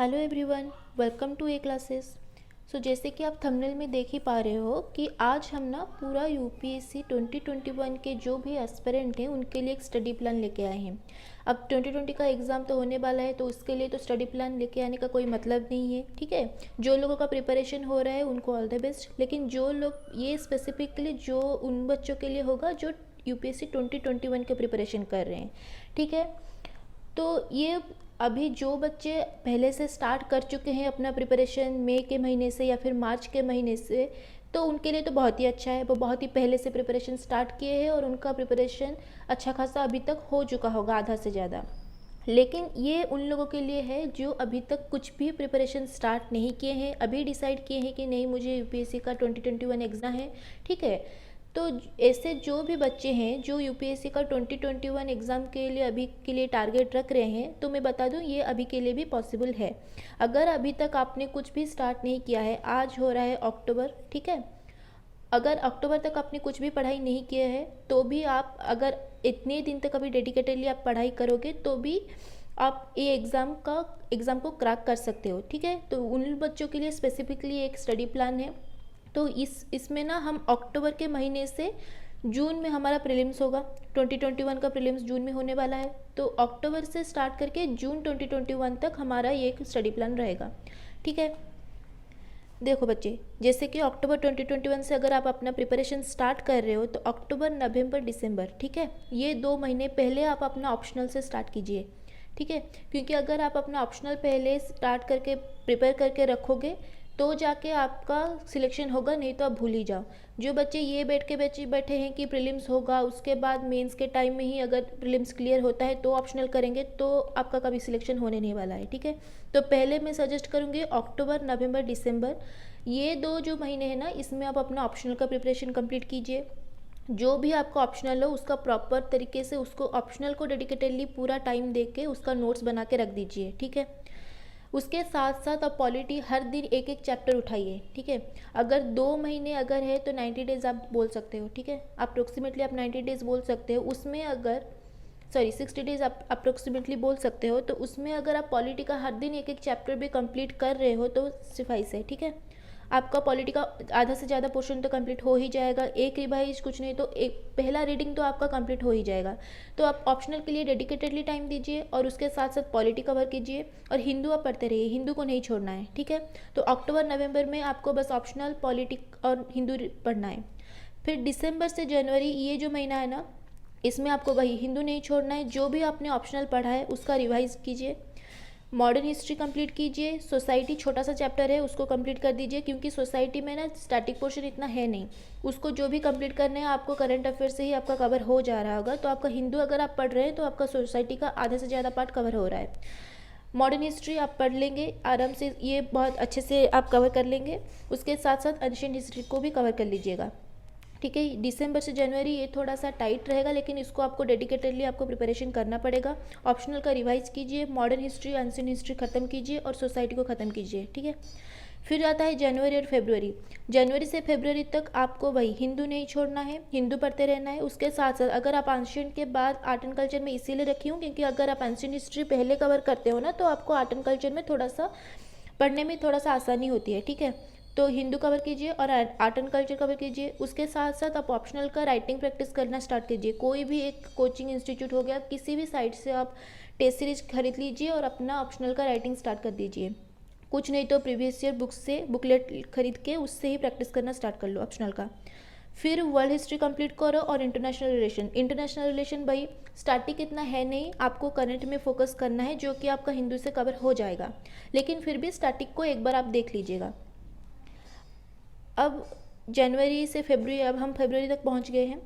Hello everyone, welcome to A classes. जैसे कि आप थंबनेल में देख ही पा रहे हो कि आज हम ना पूरा यूपीएससी 2021 के जो भी एस्पिरेंट हैं उनके लिए एक स्टडी प्लान लेके आए हैं। अब 2020 का एग्ज़ाम तो होने वाला है, तो उसके लिए तो स्टडी प्लान लेके आने का कोई मतलब नहीं है, ठीक है। जो लोगों का प्रिपरेशन हो रहा है उनको ऑल द बेस्ट, लेकिन जो लोग ये स्पेसिफिकली जो उन बच्चों के लिए होगा जो यूपीएससी 2021 के प्रिपरेशन कर रहे हैं, ठीक है। तो ये अभी जो बच्चे पहले से स्टार्ट कर चुके हैं अपना प्रिपरेशन मई के महीने से या फिर मार्च के महीने से, तो उनके लिए तो बहुत ही अच्छा है। वो बहुत ही पहले से प्रिपरेशन स्टार्ट किए हैं और उनका प्रिपरेशन अच्छा खासा अभी तक हो चुका होगा, आधा से ज़्यादा। लेकिन ये उन लोगों के लिए है जो अभी तक कुछ भी प्रिपरेशन स्टार्ट नहीं किए हैं, अभी डिसाइड किए हैं कि नहीं मुझे यूपीएससी का 2021 एग्ज़ाम है, ठीक है। तो ऐसे जो भी बच्चे हैं जो यूपीएससी का 2021 एग्ज़ाम के लिए अभी के लिए टारगेट रख रहे हैं, तो मैं बता दूं ये अभी के लिए भी पॉसिबल है। अगर अभी तक आपने कुछ भी स्टार्ट नहीं किया है, आज हो रहा है अक्टूबर, ठीक है। अगर अक्टूबर तक आपने कुछ भी पढ़ाई नहीं किया है तो भी आप अगर इतने दिन तक अभी डेडिकेटेडली आप पढ़ाई करोगे तो भी आप ये एग्ज़ाम को क्रैक कर सकते हो, ठीक है। तो उन बच्चों के लिए स्पेसिफिकली एक स्टडी प्लान है। तो इसमें ना हम अक्टूबर के महीने से जून में हमारा प्रीलिम्स होगा। 2021 का प्रीलिम्स जून में होने वाला है, तो अक्टूबर से स्टार्ट करके जून 2021 तक हमारा ये एक स्टडी प्लान रहेगा, ठीक है। देखो बच्चे, जैसे कि अक्टूबर 2021 से अगर आप अपना प्रिपरेशन स्टार्ट कर रहे हो तो अक्टूबर नवंबर दिसंबर, ठीक है, ये 2 महीने पहले आप अपना ऑप्शनल से स्टार्ट कीजिए, ठीक है। क्योंकि अगर आप अपना ऑप्शनल पहले स्टार्ट करके प्रिपेयर करके रखोगे तो जाके आपका सिलेक्शन होगा, नहीं तो आप भूल ही जाओ। जो बच्चे ये बैठे हैं कि प्रीलिम्स होगा उसके बाद मेंस के टाइम में ही अगर प्रीलिम्स क्लियर होता है तो ऑप्शनल करेंगे, तो आपका कभी सिलेक्शन होने नहीं वाला है, ठीक है। तो पहले मैं सजेस्ट करूँगी अक्टूबर नवंबर दिसंबर, ये 2 जो महीने हैं ना, इसमें आप अपना ऑप्शनल का प्रिपरेशन कंप्लीट कीजिए। जो भी आपका ऑप्शनल हो उसका प्रॉपर तरीके से उसको ऑप्शनल को डेडिकेटेडली पूरा टाइम दे के उसका नोट्स बना के रख दीजिए, ठीक है। उसके साथ साथ आप पॉलिटी हर दिन एक एक चैप्टर उठाइए, ठीक है। अगर 2 महीने अगर है तो 90 डेज़ आप बोल सकते हो, ठीक है। अप्रोक्सीमेटली आप 90 डेज़ बोल सकते हो, उसमें अगर 60 डेज़ आप अप्रोक्सीमेटली बोल सकते हो, तो उसमें अगर आप पॉलिटी का हर दिन एक एक चैप्टर भी कंप्लीट कर रहे हो तो सिफाइस है, ठीक है। आपका पॉलिटी का आधा से ज़्यादा पोर्शन तो कंप्लीट हो ही जाएगा। एक रिवाइज कुछ नहीं तो एक पहला रीडिंग तो आपका कंप्लीट हो ही जाएगा। तो आप ऑप्शनल के लिए डेडिकेटेडली टाइम दीजिए और उसके साथ साथ पॉलिटी कवर कीजिए, और हिंदू आप पढ़ते रहिए, हिंदू को नहीं छोड़ना है, ठीक है। तो अक्टूबर नवंबर में आपको बस ऑप्शनल पॉलिटी और हिंदू पढ़ना है। फिर दिसंबर से जनवरी ये जो महीना है ना, इसमें आपको वही हिंदू नहीं छोड़ना है। जो भी आपने ऑप्शनल पढ़ा है उसका रिवाइज कीजिए, मॉडर्न हिस्ट्री कंप्लीट कीजिए, सोसाइटी छोटा सा चैप्टर है उसको कंप्लीट कर दीजिए, क्योंकि सोसाइटी में ना स्टैटिक पोर्शन इतना है नहीं, उसको जो भी कंप्लीट करना है आपको करंट अफेयर से ही आपका कवर हो जा रहा होगा। तो आपका हिंदू अगर आप पढ़ रहे हैं तो आपका सोसाइटी का आधे से ज़्यादा पार्ट कवर हो रहा है। मॉडर्न हिस्ट्री आप पढ़ लेंगे आराम से, ये बहुत अच्छे से आप कवर कर लेंगे। उसके साथ साथ एंशिएंट हिस्ट्री को भी कवर कर लीजिएगा, ठीक है। दिसंबर से जनवरी ये थोड़ा सा टाइट रहेगा, लेकिन इसको आपको डेडिकेटेडली आपको प्रिपरेशन करना पड़ेगा। ऑप्शनल का रिवाइज कीजिए, मॉडर्न हिस्ट्री एंशिएंट हिस्ट्री खत्म कीजिए और सोसाइटी को ख़त्म कीजिए, ठीक है। फिर आता है जनवरी और फरवरी। जनवरी से फरवरी तक आपको वही हिंदू नहीं छोड़ना है, हिंदू पढ़ते रहना है। उसके साथ साथ अगर आप एंशिएंट के बाद आर्ट एंड कल्चर में इसीलिए रखी हूँ क्योंकि अगर आप एंशिएंट हिस्ट्री पहले कवर करते हो ना तो आपको आर्ट एंड कल्चर में थोड़ा सा पढ़ने में थोड़ा सा आसानी होती है, ठीक है। तो हिंदू कवर कीजिए और आर्ट एंड कल्चर कवर कीजिए। उसके साथ साथ आप ऑप्शनल का राइटिंग प्रैक्टिस करना स्टार्ट कीजिए। कोई भी एक कोचिंग इंस्टीट्यूट हो गया, किसी भी साइट से आप टेस्ट सीरीज खरीद लीजिए और अपना ऑप्शनल का राइटिंग स्टार्ट कर दीजिए। कुछ नहीं तो प्रीवियस ईयर बुक से बुकलेट खरीद के उससे ही प्रैक्टिस करना स्टार्ट कर लो ऑप्शनल का। फिर वर्ल्ड हिस्ट्री कंप्लीट करो और इंटरनेशनल रिलेशन भाई स्टैटिक इतना है नहीं, आपको करंट में फोकस करना है जो कि आपका हिंदू से कवर हो जाएगा, लेकिन फिर भी स्टैटिक को एक बार आप देख लीजिएगा। अब जनवरी से फरवरी, अब हम फरवरी तक पहुंच गए हैं।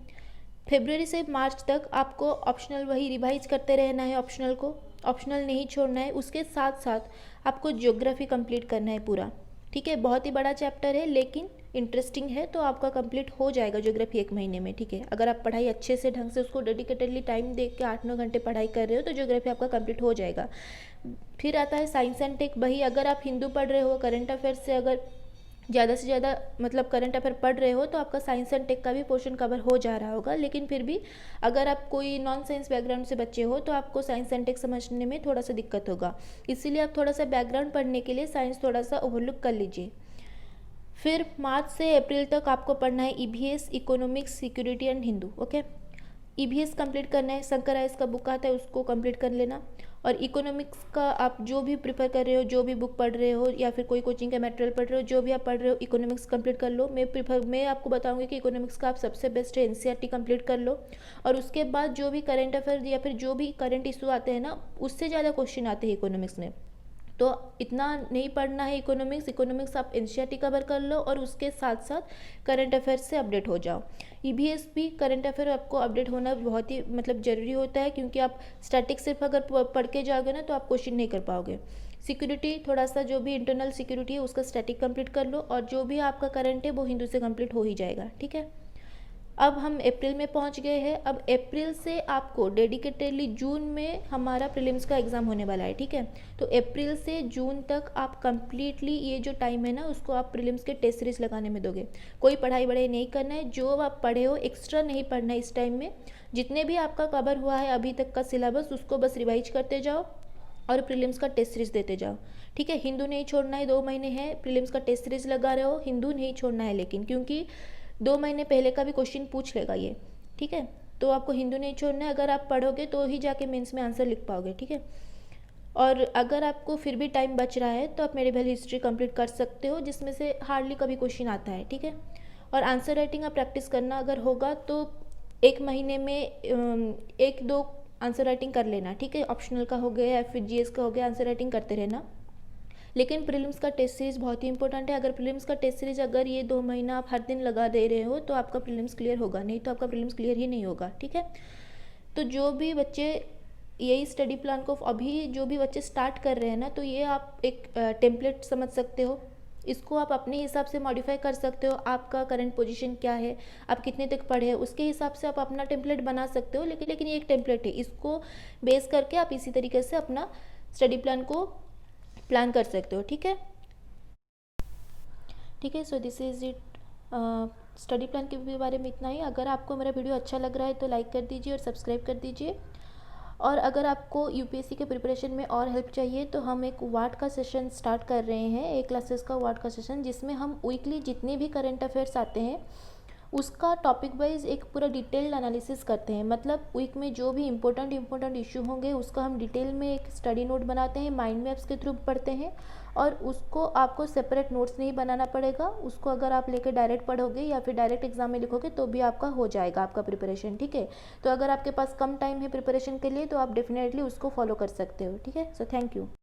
फरवरी से मार्च तक आपको ऑप्शनल वही रिवाइज करते रहना है, ऑप्शनल नहीं छोड़ना है। उसके साथ साथ आपको ज्योग्राफी कंप्लीट करना है पूरा, ठीक है। बहुत ही बड़ा चैप्टर है लेकिन इंटरेस्टिंग है, तो आपका कंप्लीट हो जाएगा ज्योग्राफी 1 महीने में, ठीक है। अगर आप पढ़ाई अच्छे से ढंग से उसको डेडिकेटेडली टाइम दे के 8-9 घंटे पढ़ाई कर रहे हो तो ज्योग्राफी आपका कंप्लीट हो जाएगा। फिर आता है साइंस एंड टेक। वही अगर आप हिंदू पढ़ रहे हो, करंट अफेयर से अगर ज़्यादा से ज़्यादा मतलब करंट अफेयर पढ़ रहे हो तो आपका साइंस एंड टेक का भी पोर्शन कवर हो जा रहा होगा, लेकिन फिर भी अगर आप कोई नॉन साइंस बैकग्राउंड से बच्चे हो तो आपको साइंस एंड टेक समझने में थोड़ा सा दिक्कत होगा। इसीलिए आप थोड़ा सा बैकग्राउंड पढ़ने के लिए साइंस थोड़ा सा ओवरलुक कर लीजिए। फिर मार्च से अप्रैल तक आपको पढ़ना है EVS, economics, security and Hindu. Okay, EVS complete करना है, शंकर आइस का बुक आता है उसको कंप्लीट कर लेना। और इकोनॉमिक्स का आप जो भी प्रिफर कर रहे हो, जो भी बुक पढ़ रहे हो या फिर कोई कोचिंग का मटेरियल पढ़ रहे हो, जो भी आप पढ़ रहे हो इकोनॉमिक्स कंप्लीट कर लो। मैं आपको बताऊंगी कि इकोनॉमिक्स का आप सबसे बेस्ट है एनसीईआरटी कंप्लीट कर लो। और उसके बाद जो भी करंट अफेयर या फिर जो भी करंट इशू आते हैं ना, उससे ज़्यादा क्वेश्चन आते हैं इकोनॉमिक्स में। तो इतना नहीं पढ़ना है इकोनॉमिक्स आप एनसीईआरटी कवर कर लो और उसके साथ साथ करंट अफेयर से अपडेट हो जाओ। ईवीएस भी करंट अफेयर आपको अपडेट होना बहुत ही मतलब ज़रूरी होता है, क्योंकि आप स्टैटिक सिर्फ अगर पढ़ के जाओगे ना तो आप क्वेश्चन नहीं कर पाओगे। सिक्योरिटी थोड़ा सा जो भी इंटरनल सिक्योरिटी है उसका स्टैटिक कंप्लीट कर लो, और जो भी आपका करंट है वो हिंदू से कंप्लीट हो ही जाएगा। ठीक है, अब हम अप्रैल में पहुंच गए हैं। अब अप्रैल से आपको डेडिकेटेडली जून में हमारा प्रीलिम्स का एग्ज़ाम होने वाला है। ठीक है, तो अप्रैल से जून तक आप कंप्लीटली ये जो टाइम है ना उसको आप प्रीलिम्स के टेस्ट सीरीज लगाने में दोगे। कोई पढ़ाई वढ़ाई नहीं करना है, जो आप पढ़े हो एक्स्ट्रा नहीं पढ़ना है इस टाइम में। जितने भी आपका कवर हुआ है अभी तक का सिलेबस उसको बस रिवाइज करते जाओ और प्रीलिम्स का टेस्ट सीरीज देते जाओ। ठीक है, हिंदू नहीं छोड़ना है, 2 महीने हैं, प्रीलिम्स का टेस्ट सीरीज लगा रहे हो, हिंदू नहीं छोड़ना है लेकिन, क्योंकि 2 महीने पहले का भी क्वेश्चन पूछ लेगा ये। ठीक है, तो आपको हिंदू नहीं छोड़ना है, अगर आप पढ़ोगे तो ही जाके मेंस में आंसर लिख पाओगे। ठीक है, और अगर आपको फिर भी टाइम बच रहा है तो आप मेडिवल हिस्ट्री कंप्लीट कर सकते हो, जिसमें से हार्डली कभी क्वेश्चन आता है। ठीक है, और आंसर राइटिंग आप प्रैक्टिस करना अगर होगा तो 1 महीने में 1-2 आंसर राइटिंग कर लेना। ठीक है, ऑप्शनल का हो गया या फिर जीएस का हो गया, आंसर राइटिंग करते रहना। लेकिन प्रीलिम्स का टेस्ट सीरीज़ बहुत ही इंपॉर्टेंट है। अगर प्रीलिम्स का टेस्ट सीरीज़ अगर ये 2 महीना आप हर दिन लगा दे रहे हो तो आपका प्रीलिम्स क्लियर होगा, नहीं तो आपका प्रीलिम्स क्लियर ही नहीं होगा। ठीक है, तो जो भी बच्चे यही स्टडी प्लान को अभी जो भी बच्चे स्टार्ट कर रहे हैं ना, तो ये आप एक टेम्पलेट समझ सकते हो। इसको आप अपने हिसाब से मॉडिफाई कर सकते हो। आपका करंट पोजीशन क्या है, आप कितने तक पढ़े हैं, उसके हिसाब से आप अपना टेम्पलेट बना सकते हो। लेकिन ये एक टेम्पलेट है, इसको बेस करके आप इसी तरीके से अपना स्टडी प्लान को प्लान कर सकते हो। ठीक है, ठीक है, so this is it. Study plan के बारे में इतना ही। अगर आपको मेरा वीडियो अच्छा लग रहा है तो लाइक कर दीजिए और सब्सक्राइब कर दीजिए। और अगर आपको यूपीएससी के प्रिपरेशन में और हेल्प चाहिए तो हम एक वाट का सेशन स्टार्ट कर रहे हैं, 1 क्लासेस का वाट का सेशन, जिसमें हम वीकली जितने भी करंट अफेयर्स आते हैं उसका टॉपिक वाइज एक पूरा डिटेल्ड एनालिसिस करते हैं। मतलब वीक में जो भी इंपॉर्टेंट इशू होंगे उसका हम डिटेल में एक स्टडी नोट बनाते हैं, माइंड मैप्स के थ्रू पढ़ते हैं, और उसको आपको सेपरेट नोट्स नहीं बनाना पड़ेगा। उसको अगर आप लेके डायरेक्ट पढ़ोगे या फिर डायरेक्ट एग्जाम में लिखोगे तो भी आपका हो जाएगा आपका प्रिपरेशन। ठीक है, तो अगर आपके पास कम टाइम है प्रिपरेशन के लिए तो आप डेफिनेटली उसको फॉलो कर सकते हो। ठीक है, सो थैंक यू।